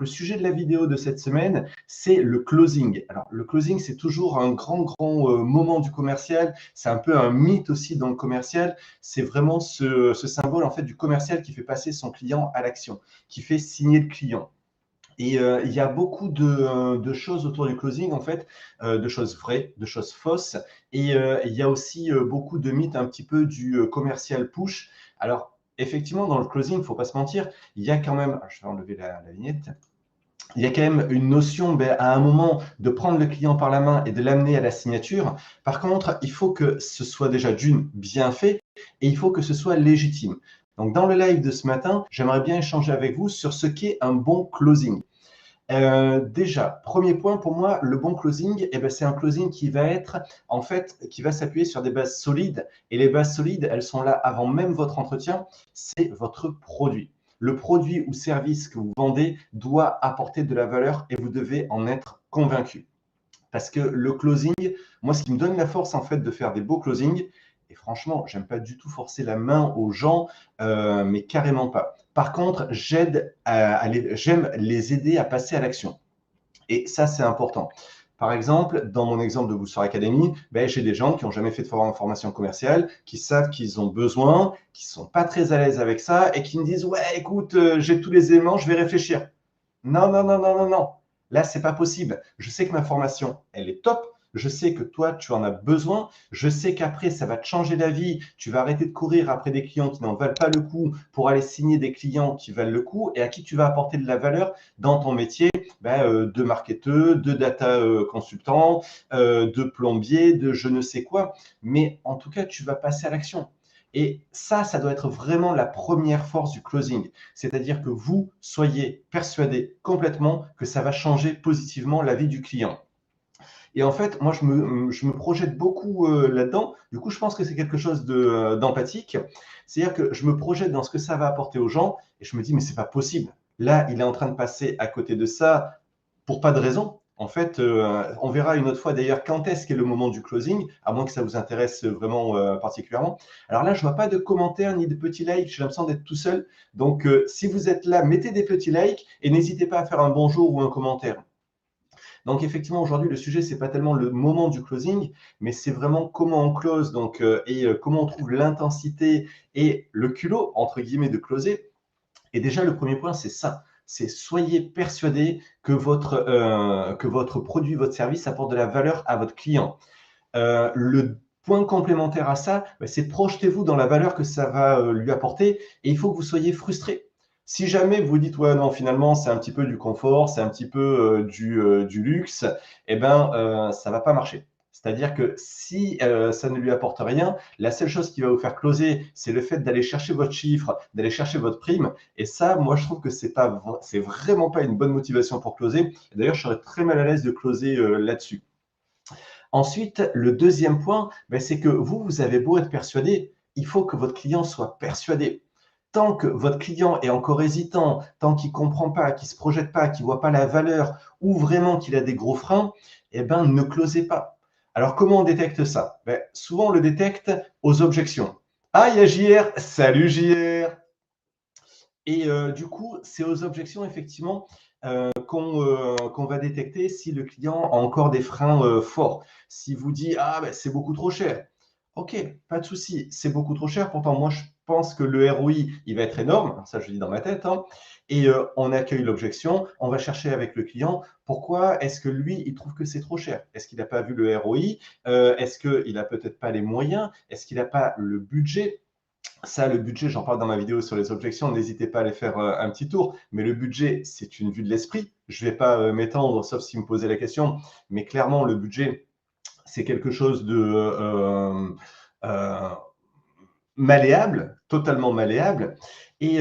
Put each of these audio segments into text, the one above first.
le sujet de la vidéo de cette semaine, c'est le closing. Alors, le closing, c'est toujours un grand moment du commercial. C'est un peu un mythe aussi dans le commercial. C'est vraiment ce symbole en fait du commercial qui fait passer son client à l'action, qui fait signer le client. Et il y a beaucoup de choses autour du closing, en fait, de choses vraies, de choses fausses. Et il y a aussi beaucoup de mythes un petit peu du commercial push. Alors, effectivement, dans le closing, il ne faut pas se mentir, il y a quand même, je vais enlever la vignette, il y a quand même une notion à un moment de prendre le client par la main et de l'amener à la signature. Par contre, il faut que ce soit déjà d'une bien fait et il faut que ce soit légitime. Donc, dans le live de ce matin, j'aimerais bien échanger avec vous sur ce qu'est un bon closing. Déjà, premier point pour moi, le bon closing, c'est un closing qui va être, en fait, qui va s'appuyer sur des bases solides. Et les bases solides, elles sont là avant même votre entretien, c'est votre produit. Le produit ou service que vous vendez doit apporter de la valeur et vous devez en être convaincu. Parce que le closing, moi, ce qui me donne la force, en fait, de faire des beaux closings, et franchement, j'aime pas du tout forcer la main aux gens, mais carrément pas. Par contre, j'aime les aider à passer à l'action. Et ça, c'est important. Par exemple, dans mon exemple de Booster Academy, j'ai des gens qui n'ont jamais fait de formation commerciale, qui savent qu'ils ont besoin, qui ne sont pas très à l'aise avec ça et qui me disent « Ouais, écoute, j'ai tous les éléments, je vais réfléchir. » Non, non, non, non, non, non. Là, c'est pas possible. Je sais que ma formation, elle est top. Je sais que toi, tu en as besoin. Je sais qu'après, ça va te changer la vie. Tu vas arrêter de courir après des clients qui n'en valent pas le coup pour aller signer des clients qui valent le coup et à qui tu vas apporter de la valeur dans ton métier de marketeur, de data consultant, de plombier, de je ne sais quoi. Mais en tout cas, tu vas passer à l'action. Et ça doit être vraiment la première force du closing. C'est-à-dire que vous soyez persuadé complètement que ça va changer positivement la vie du client. Et en fait, moi, je me projette beaucoup là-dedans. Du coup, je pense que c'est quelque chose d'empathique. C'est-à-dire que je me projette dans ce que ça va apporter aux gens et je me dis, mais c'est pas possible. Là, il est en train de passer à côté de ça pour pas de raison. En fait, on verra une autre fois d'ailleurs quand est-ce qu'est le moment du closing, à moins que ça vous intéresse vraiment particulièrement. Alors là, je vois pas de commentaires ni de petits likes, j'ai l'impression d'être tout seul. Donc, si vous êtes là, mettez des petits likes et n'hésitez pas à faire un bonjour ou un commentaire. Donc, effectivement, aujourd'hui, le sujet, c'est pas tellement le moment du closing, mais c'est vraiment comment on close comment on trouve l'intensité et le culot, entre guillemets, de closer. Et déjà, le premier point, c'est ça. C'est soyez persuadé que votre produit, votre service apporte de la valeur à votre client. Le point complémentaire à ça, c'est projetez-vous dans la valeur que ça va lui apporter et il faut que vous soyez frustré. Si jamais vous dites, ouais, non, finalement, c'est un petit peu du confort, c'est un petit peu du luxe, ça ne va pas marcher. C'est-à-dire que si ça ne lui apporte rien, la seule chose qui va vous faire closer, c'est le fait d'aller chercher votre chiffre, d'aller chercher votre prime. Et ça, moi, je trouve que c'est vraiment pas une bonne motivation pour closer. D'ailleurs, je serais très mal à l'aise de closer là-dessus. Ensuite, le deuxième point, c'est que vous avez beau être persuadé, il faut que votre client soit persuadé. Tant que votre client est encore hésitant, tant qu'il ne comprend pas, qu'il ne se projette pas, qu'il ne voit pas la valeur ou vraiment qu'il a des gros freins, ne closez pas. Alors, comment on détecte ça? Souvent, on le détecte aux objections. Ah, il y a JR. Salut JR. Et du coup, c'est aux objections, effectivement, qu'on va détecter si le client a encore des freins forts. Si vous dit, ah, c'est beaucoup trop cher. OK, pas de souci, c'est beaucoup trop cher. Pourtant, moi, je pense que le ROI, il va être énorme. Ça, je le dis dans ma tête. Hein. Et on accueille l'objection. On va chercher avec le client pourquoi est-ce que lui, il trouve que c'est trop cher. Est-ce qu'il n'a pas vu le ROI? Est-ce qu'il n'a peut-être pas les moyens? Est-ce qu'il n'a pas le budget? Ça, le budget, j'en parle dans ma vidéo sur les objections, n'hésitez pas à aller faire un petit tour. Mais le budget, c'est une vue de l'esprit. Je ne vais pas m'étendre, sauf si vous me posez la question. Mais clairement, le budget, c'est quelque chose de malléable, totalement malléable. Et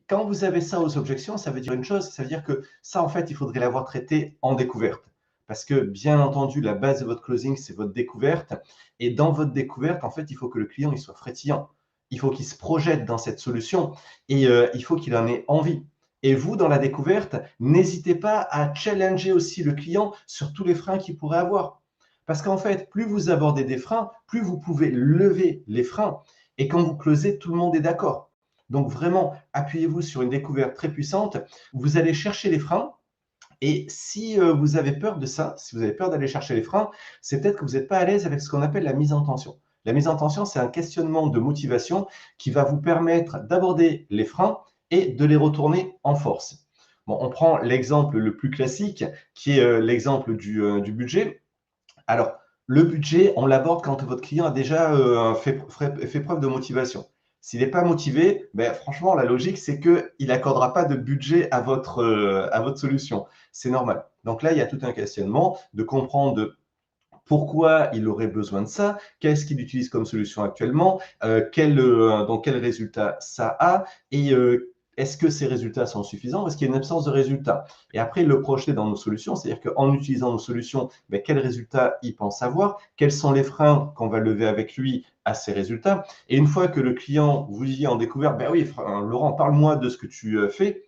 quand vous avez ça aux objections, ça veut dire une chose, ça veut dire que ça, en fait, il faudrait l'avoir traité en découverte. Parce que, bien entendu, la base de votre closing, c'est votre découverte. Et dans votre découverte, en fait, il faut que le client il soit frétillant. Il faut qu'il se projette dans cette solution et il faut qu'il en ait envie. Et vous, dans la découverte, n'hésitez pas à challenger aussi le client sur tous les freins qu'il pourrait avoir. Parce qu'en fait, plus vous abordez des freins, plus vous pouvez lever les freins. Et quand vous closez, tout le monde est d'accord. Donc vraiment, appuyez-vous sur une découverte très puissante. Vous allez chercher les freins. Et si vous avez peur de ça, si vous avez peur d'aller chercher les freins, c'est peut-être que vous n'êtes pas à l'aise avec ce qu'on appelle la mise en tension. La mise en tension, c'est un questionnement de motivation qui va vous permettre d'aborder les freins et de les retourner en force. Bon, on prend l'exemple le plus classique, qui est l'exemple du budget. Alors, le budget, on l'aborde quand votre client a déjà fait preuve de motivation. S'il n'est pas motivé, ben, franchement, la logique, c'est qu'il n'accordera pas de budget à votre solution. C'est normal. Donc là, il y a tout un questionnement de comprendre pourquoi il aurait besoin de ça, qu'est-ce qu'il utilise comme solution actuellement, donc quel résultat ça a, et est-ce que ces résultats sont suffisants? Est-ce qu'il y a une absence de résultats? Et après, le projeter dans nos solutions, c'est-à-dire qu'en utilisant nos solutions, ben, quels résultats il pense avoir, quels sont les freins qu'on va lever avec lui à ces résultats. Et une fois que le client vous dit en découverte, ben oui, Laurent, parle-moi de ce que tu fais,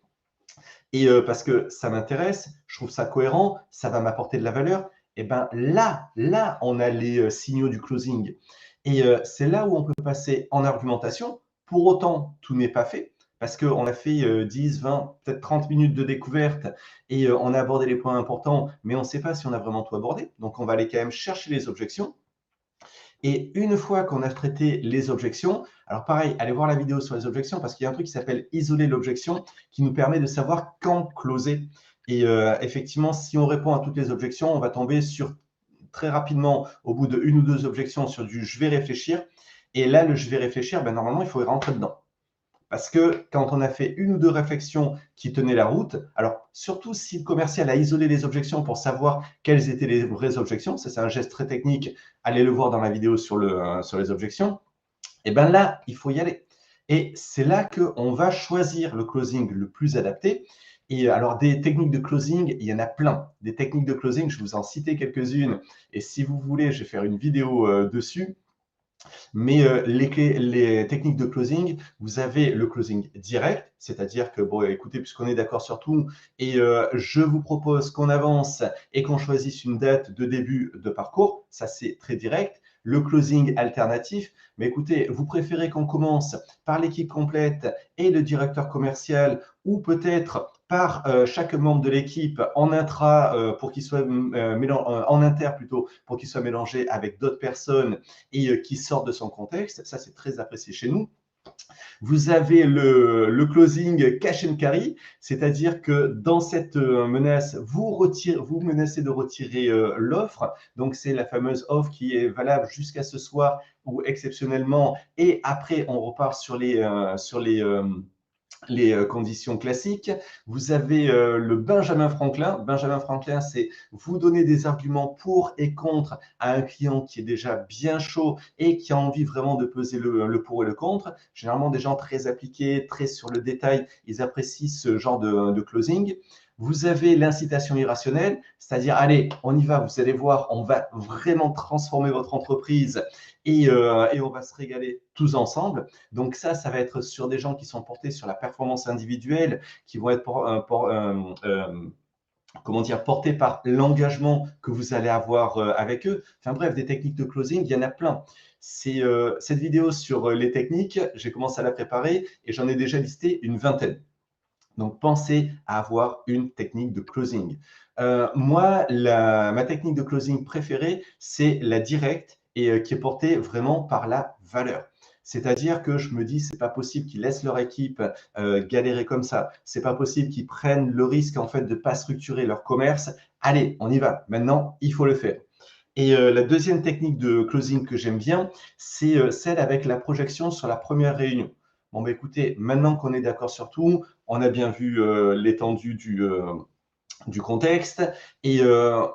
et parce que ça m'intéresse, je trouve ça cohérent, ça va m'apporter de la valeur, et ben là, on a les signaux du closing. Et c'est là où on peut passer en argumentation. Pour autant, tout n'est pas fait, parce qu'on a fait 10, 20, peut-être 30 minutes de découverte, et on a abordé les points importants, mais on ne sait pas si on a vraiment tout abordé. Donc, on va aller quand même chercher les objections. Et une fois qu'on a traité les objections, alors pareil, allez voir la vidéo sur les objections parce qu'il y a un truc qui s'appelle isoler l'objection qui nous permet de savoir quand closer. Et effectivement, si on répond à toutes les objections, on va tomber sur très rapidement, au bout de une ou deux objections, sur du je vais réfléchir. Et là, le je vais réfléchir, ben, normalement, il faut y rentrer dedans. Parce que quand on a fait une ou deux réflexions qui tenaient la route, alors surtout si le commercial a isolé les objections pour savoir quelles étaient les vraies objections, ça c'est un geste très technique, allez le voir dans la vidéo sur les objections, et bien là, il faut y aller. Et c'est là qu'on va choisir le closing le plus adapté. Et alors, des techniques de closing, il y en a plein. Des techniques de closing, je vous en citer quelques-unes. Et si vous voulez, je vais faire une vidéo dessus. Mais les techniques de closing, vous avez le closing direct, c'est-à-dire que, bon, écoutez, puisqu'on est d'accord sur tout, et je vous propose qu'on avance et qu'on choisisse une date de début de parcours, ça c'est très direct. Le closing alternatif, mais écoutez, vous préférez qu'on commence par l'équipe complète et le directeur commercial, ou peut-être par chaque membre de l'équipe en intra pour qu'il soit en inter plutôt pour qu'il soit mélangé avec d'autres personnes et qui sortent de son contexte. Ça, c'est très apprécié chez nous. Vous avez le closing cash and carry, c'est-à-dire que dans cette menace, vous menacez de retirer l'offre. Donc, c'est la fameuse offre qui est valable jusqu'à ce soir ou exceptionnellement. Et après, on repart sur les conditions classiques. Vous avez le Benjamin Franklin. Benjamin Franklin, c'est vous donner des arguments pour et contre à un client qui est déjà bien chaud et qui a envie vraiment de peser le pour et le contre. Généralement, des gens très appliqués, très sur le détail, ils apprécient ce genre de closing. Vous avez l'incitation irrationnelle, c'est-à-dire, allez, on y va, vous allez voir, on va vraiment transformer votre entreprise et on va se régaler tous ensemble. Donc ça va être sur des gens qui sont portés sur la performance individuelle, qui vont être portés par l'engagement que vous allez avoir avec eux. Enfin bref, des techniques de closing, il y en a plein. Cette vidéo sur les techniques, j'ai commencé à la préparer et j'en ai déjà listé une vingtaine. Donc, pensez à avoir une technique de closing. Moi, ma technique de closing préférée, c'est la directe et qui est portée vraiment par la valeur. C'est-à-dire que je me dis, c'est pas possible qu'ils laissent leur équipe galérer comme ça. C'est pas possible qu'ils prennent le risque en fait de pas structurer leur commerce. Allez, on y va. Maintenant, il faut le faire. Et la deuxième technique de closing que j'aime bien, c'est celle avec la projection sur la première réunion. Bon, bah, écoutez, maintenant qu'on est d'accord sur tout, on a bien vu l'étendue du contexte et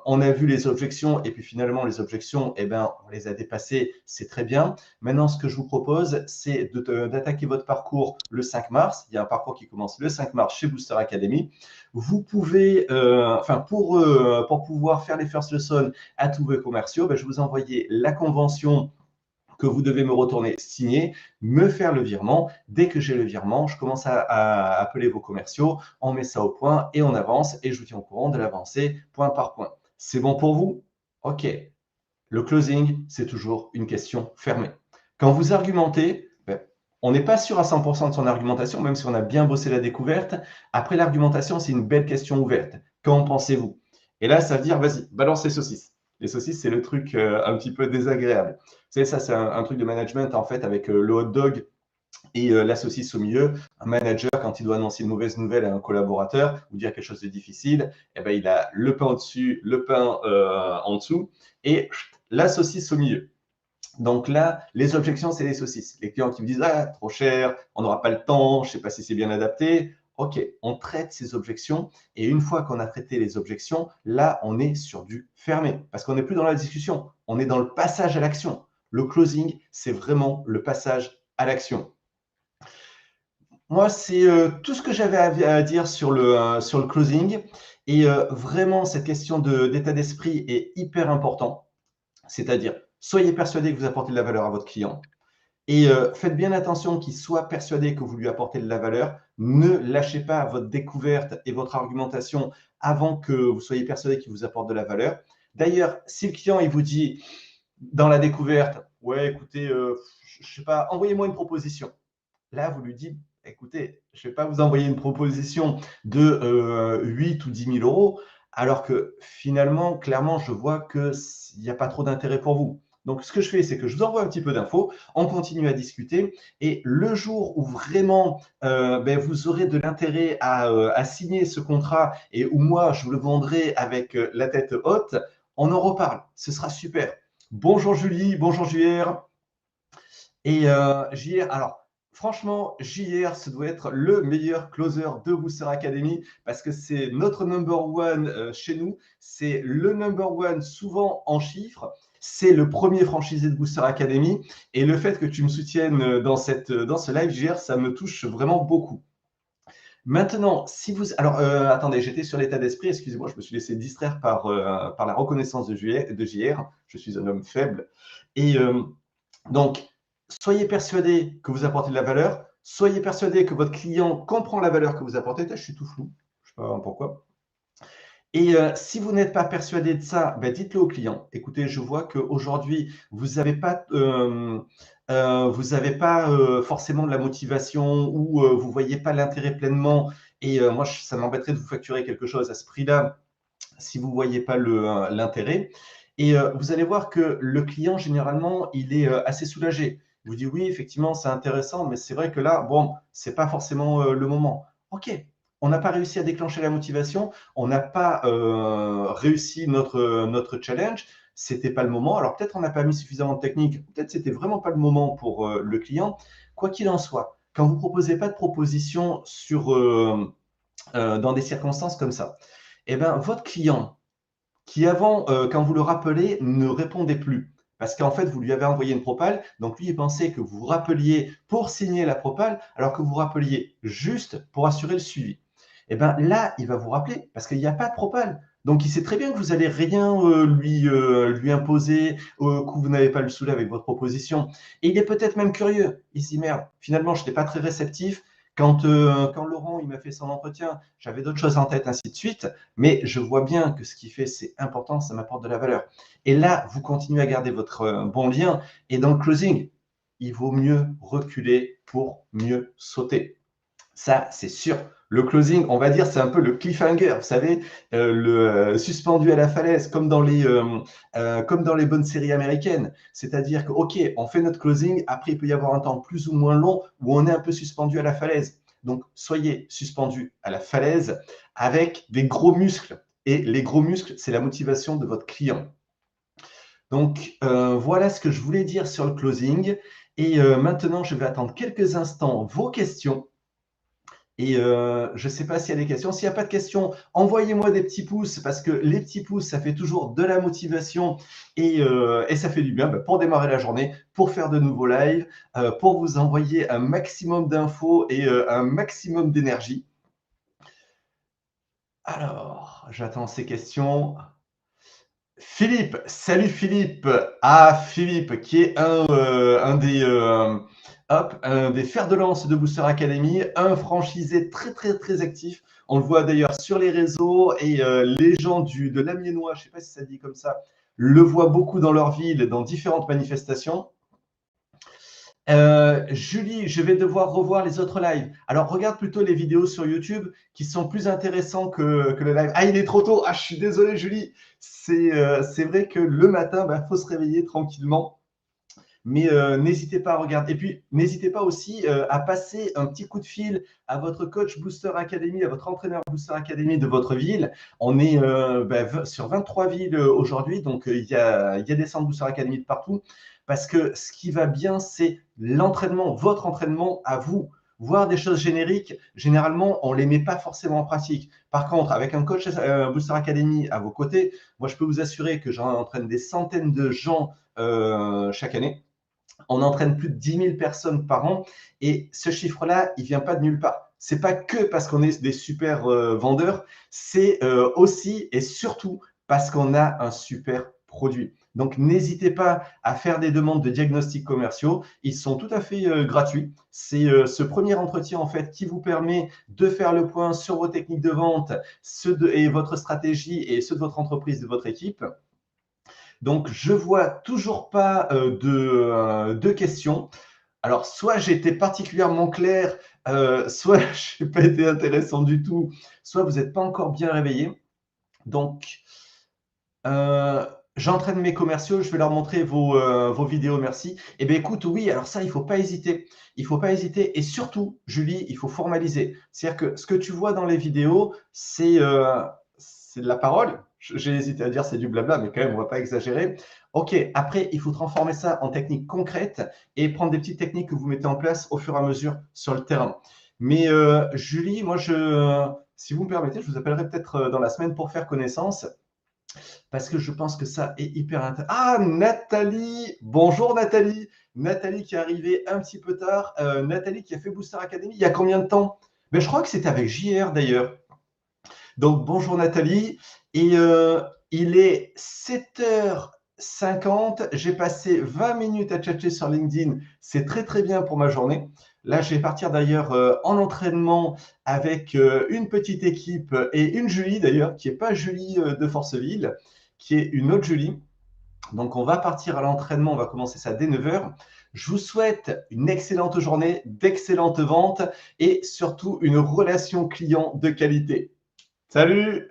on a vu les objections et puis finalement les objections, eh ben, on les a dépassées, c'est très bien. Maintenant, ce que je vous propose, c'est d'attaquer votre parcours le 5 mars. Il y a un parcours qui commence le 5 mars chez Booster Academy. Vous pouvez, pour pouvoir faire les first lessons à tous vos commerciaux, ben, je vous ai envoyé la convention que vous devez me retourner signer, me faire le virement. Dès que j'ai le virement, je commence à appeler vos commerciaux, on met ça au point et on avance et je vous tiens au courant de l'avancée point par point. C'est bon pour vous? OK. Le closing, c'est toujours une question fermée. Quand vous argumentez, ben, On n'est pas sûr à 100% de son argumentation, même si on a bien bossé la découverte. Après, l'argumentation, c'est une belle question ouverte. Qu'en pensez-vous? Et là, ça veut dire, vas-y, balance les saucisses. Les saucisses, c'est le truc un petit peu désagréable. Vous savez, ça, c'est un truc de management, en fait, avec le hot dog et la saucisse au milieu. Un manager, quand il doit annoncer une mauvaise nouvelle à un collaborateur ou dire quelque chose de difficile, eh ben, il a le pain au-dessus, le pain en dessous et la saucisse au milieu. Donc là, les objections, c'est les saucisses. Les clients qui me disent « Ah, trop cher, on n'aura pas le temps, je ne sais pas si c'est bien adapté ». Ok, on traite ces objections et une fois qu'on a traité les objections, là, on est sur du fermé parce qu'on n'est plus dans la discussion, on est dans le passage à l'action. Le closing, c'est vraiment le passage à l'action. Moi, c'est tout ce que j'avais à dire sur le closing et vraiment, cette question d'état d'esprit est hyper important. C'est-à-dire, soyez persuadé que vous apportez de la valeur à votre client et faites bien attention qu'il soit persuadé que vous lui apportez de la valeur. Ne lâchez pas votre découverte et votre argumentation avant que vous soyez persuadé qu'il vous apporte de la valeur. D'ailleurs, si le client il vous dit dans la découverte, ouais, écoutez, je ne sais pas, envoyez-moi une proposition. Là, vous lui dites, écoutez, je ne vais pas vous envoyer une proposition de 8 ou 10 000 euros, alors que finalement, clairement, je vois qu'il n'y a pas trop d'intérêt pour vous. Donc, ce que je fais, c'est que je vous envoie un petit peu d'infos, on continue à discuter, et le jour où vraiment vous aurez de l'intérêt à signer ce contrat et où moi, je vous le vendrai avec la tête haute, on en reparle. Ce sera super. Bonjour Julie, bonjour JR. Et JR, alors franchement, JR, ce doit être le meilleur closer de Booster Academy parce que c'est notre number one chez nous. C'est le number one souvent en chiffres. C'est le premier franchisé de Booster Academy. Et le fait que tu me soutiennes dans ce live, JR, ça me touche vraiment beaucoup. Maintenant, si vous… Alors, attendez, j'étais sur l'état d'esprit, excusez-moi, je me suis laissé distraire par la reconnaissance de JR. Je suis un homme faible. Et donc, soyez persuadé que vous apportez de la valeur. Soyez persuadé que votre client comprend la valeur que vous apportez. Je suis tout flou. Je ne sais pas pourquoi. Et si vous n'êtes pas persuadé de ça, ben dites-le au client. Écoutez, je vois qu'aujourd'hui, vous n'avez pas, forcément de la motivation ou vous ne voyez pas l'intérêt pleinement. Et moi, ça m'embêterait de vous facturer quelque chose à ce prix-là si vous ne voyez pas l'intérêt. Et vous allez voir que le client, généralement, il est assez soulagé. Il vous dit oui, effectivement, c'est intéressant, mais c'est vrai que là, bon, ce n'est pas forcément le moment. OK, on n'a pas réussi à déclencher la motivation, on n'a pas réussi notre challenge, ce n'était pas le moment. Alors peut-être on n'a pas mis suffisamment de technique, peut-être ce n'était vraiment pas le moment pour le client. Quoi qu'il en soit, quand vous ne proposez pas de proposition dans des circonstances comme ça, eh ben, votre client, qui avant, quand vous le rappelez, ne répondait plus. Parce qu'en fait, vous lui avez envoyé une propale, donc lui, il pensait que vous vous rappeliez pour signer la propale, alors que vous rappeliez juste pour assurer le suivi. Et bien là, il va vous rappeler, parce qu'il n'y a pas de propale. Donc, il sait très bien que vous n'allez rien lui imposer, que vous n'avez pas le saoulé avec votre proposition. Et il est peut-être même curieux. Il se dit, merde, finalement, je n'étais pas très réceptif. Quand Laurent il m'a fait son entretien, j'avais d'autres choses en tête, ainsi de suite. Mais je vois bien que ce qu'il fait, c'est important, ça m'apporte de la valeur. Et là, vous continuez à garder votre bon lien. Et dans le closing, il vaut mieux reculer pour mieux sauter. Ça, c'est sûr. Le closing, on va dire, c'est un peu le cliffhanger, vous savez, le suspendu à la falaise, comme dans les bonnes séries américaines. C'est-à-dire que, OK, on fait notre closing, après, il peut y avoir un temps plus ou moins long où on est un peu suspendu à la falaise. Donc, soyez suspendu à la falaise avec des gros muscles. Et les gros muscles, c'est la motivation de votre client. Donc, voilà ce que je voulais dire sur le closing. Et maintenant, je vais attendre quelques instants vos questions. Et je ne sais pas s'il y a des questions. S'il n'y a pas de questions, envoyez-moi des petits pouces parce que les petits pouces, ça fait toujours de la motivation et ça fait du bien pour démarrer la journée, pour faire de nouveaux lives, pour vous envoyer un maximum d'infos et un maximum d'énergie. Alors, j'attends ces questions. Philippe, salut Philippe. Ah, Philippe, qui est un des fers de lance de Booster Academy, un franchisé très, très, très actif. On le voit d'ailleurs sur les réseaux et les gens de l'Amiénois, je ne sais pas si ça dit comme ça, le voient beaucoup dans leur ville, dans différentes manifestations. Julie, je vais devoir revoir les autres lives. Alors, regarde plutôt les vidéos sur YouTube qui sont plus intéressants que le live. Ah, il est trop tôt. Ah, je suis désolé, Julie. C'est vrai que le matin, il faut se réveiller tranquillement. Mais n'hésitez pas à regarder. Et puis, n'hésitez pas aussi à passer un petit coup de fil à votre coach Booster Academy, à votre entraîneur Booster Academy de votre ville. On est sur 23 villes aujourd'hui, donc il y a des centres Booster Academy de partout. Parce que ce qui va bien, c'est l'entraînement, votre entraînement à vous. Voir des choses génériques, généralement, on ne les met pas forcément en pratique. Par contre, avec un coach Booster Academy à vos côtés, moi, je peux vous assurer que j'en entraîne des centaines de gens chaque année. On entraîne plus de 10 000 personnes par an et ce chiffre-là, il ne vient pas de nulle part. Ce n'est pas que parce qu'on est des super vendeurs, c'est aussi et surtout parce qu'on a un super produit. Donc, n'hésitez pas à faire des demandes de diagnostics commerciaux. Ils sont tout à fait gratuits. C'est ce premier entretien en fait qui vous permet de faire le point sur vos techniques de vente et votre stratégie et ceux de votre entreprise, de votre équipe. Donc, je vois toujours pas de questions. Alors, soit j'étais particulièrement clair, soit je n'ai pas été intéressant du tout, soit vous n'êtes pas encore bien réveillé. Donc, j'entraîne mes commerciaux, je vais leur montrer vos vidéos, merci. Eh bien, écoute, oui, alors ça, il ne faut pas hésiter. Il ne faut pas hésiter. Et surtout, Julie, il faut formaliser. C'est-à-dire que ce que tu vois dans les vidéos, c'est de la parole. J'ai hésité à dire c'est du blabla, mais quand même, on ne va pas exagérer. OK, après, il faut transformer ça en techniques concrètes et prendre des petites techniques que vous mettez en place au fur et à mesure sur le terrain. Mais Julie, moi, si vous me permettez, je vous appellerai peut-être dans la semaine pour faire connaissance parce que je pense que ça est hyper intéressant. Ah, Nathalie! Bonjour Nathalie! Nathalie qui est arrivée un petit peu tard. Nathalie qui a fait Booster Academy il y a combien de temps? Je crois que c'était avec JR d'ailleurs. Donc, bonjour Nathalie. Et il est 7h50. J'ai passé 20 minutes à tchatcher sur LinkedIn. C'est très, très bien pour ma journée. Là, je vais partir d'ailleurs en entraînement avec une petite équipe et une Julie d'ailleurs, qui n'est pas Julie de Forceville, qui est une autre Julie. Donc, on va partir à l'entraînement. On va commencer ça dès 9h. Je vous souhaite une excellente journée, d'excellentes ventes et surtout une relation client de qualité. Salut!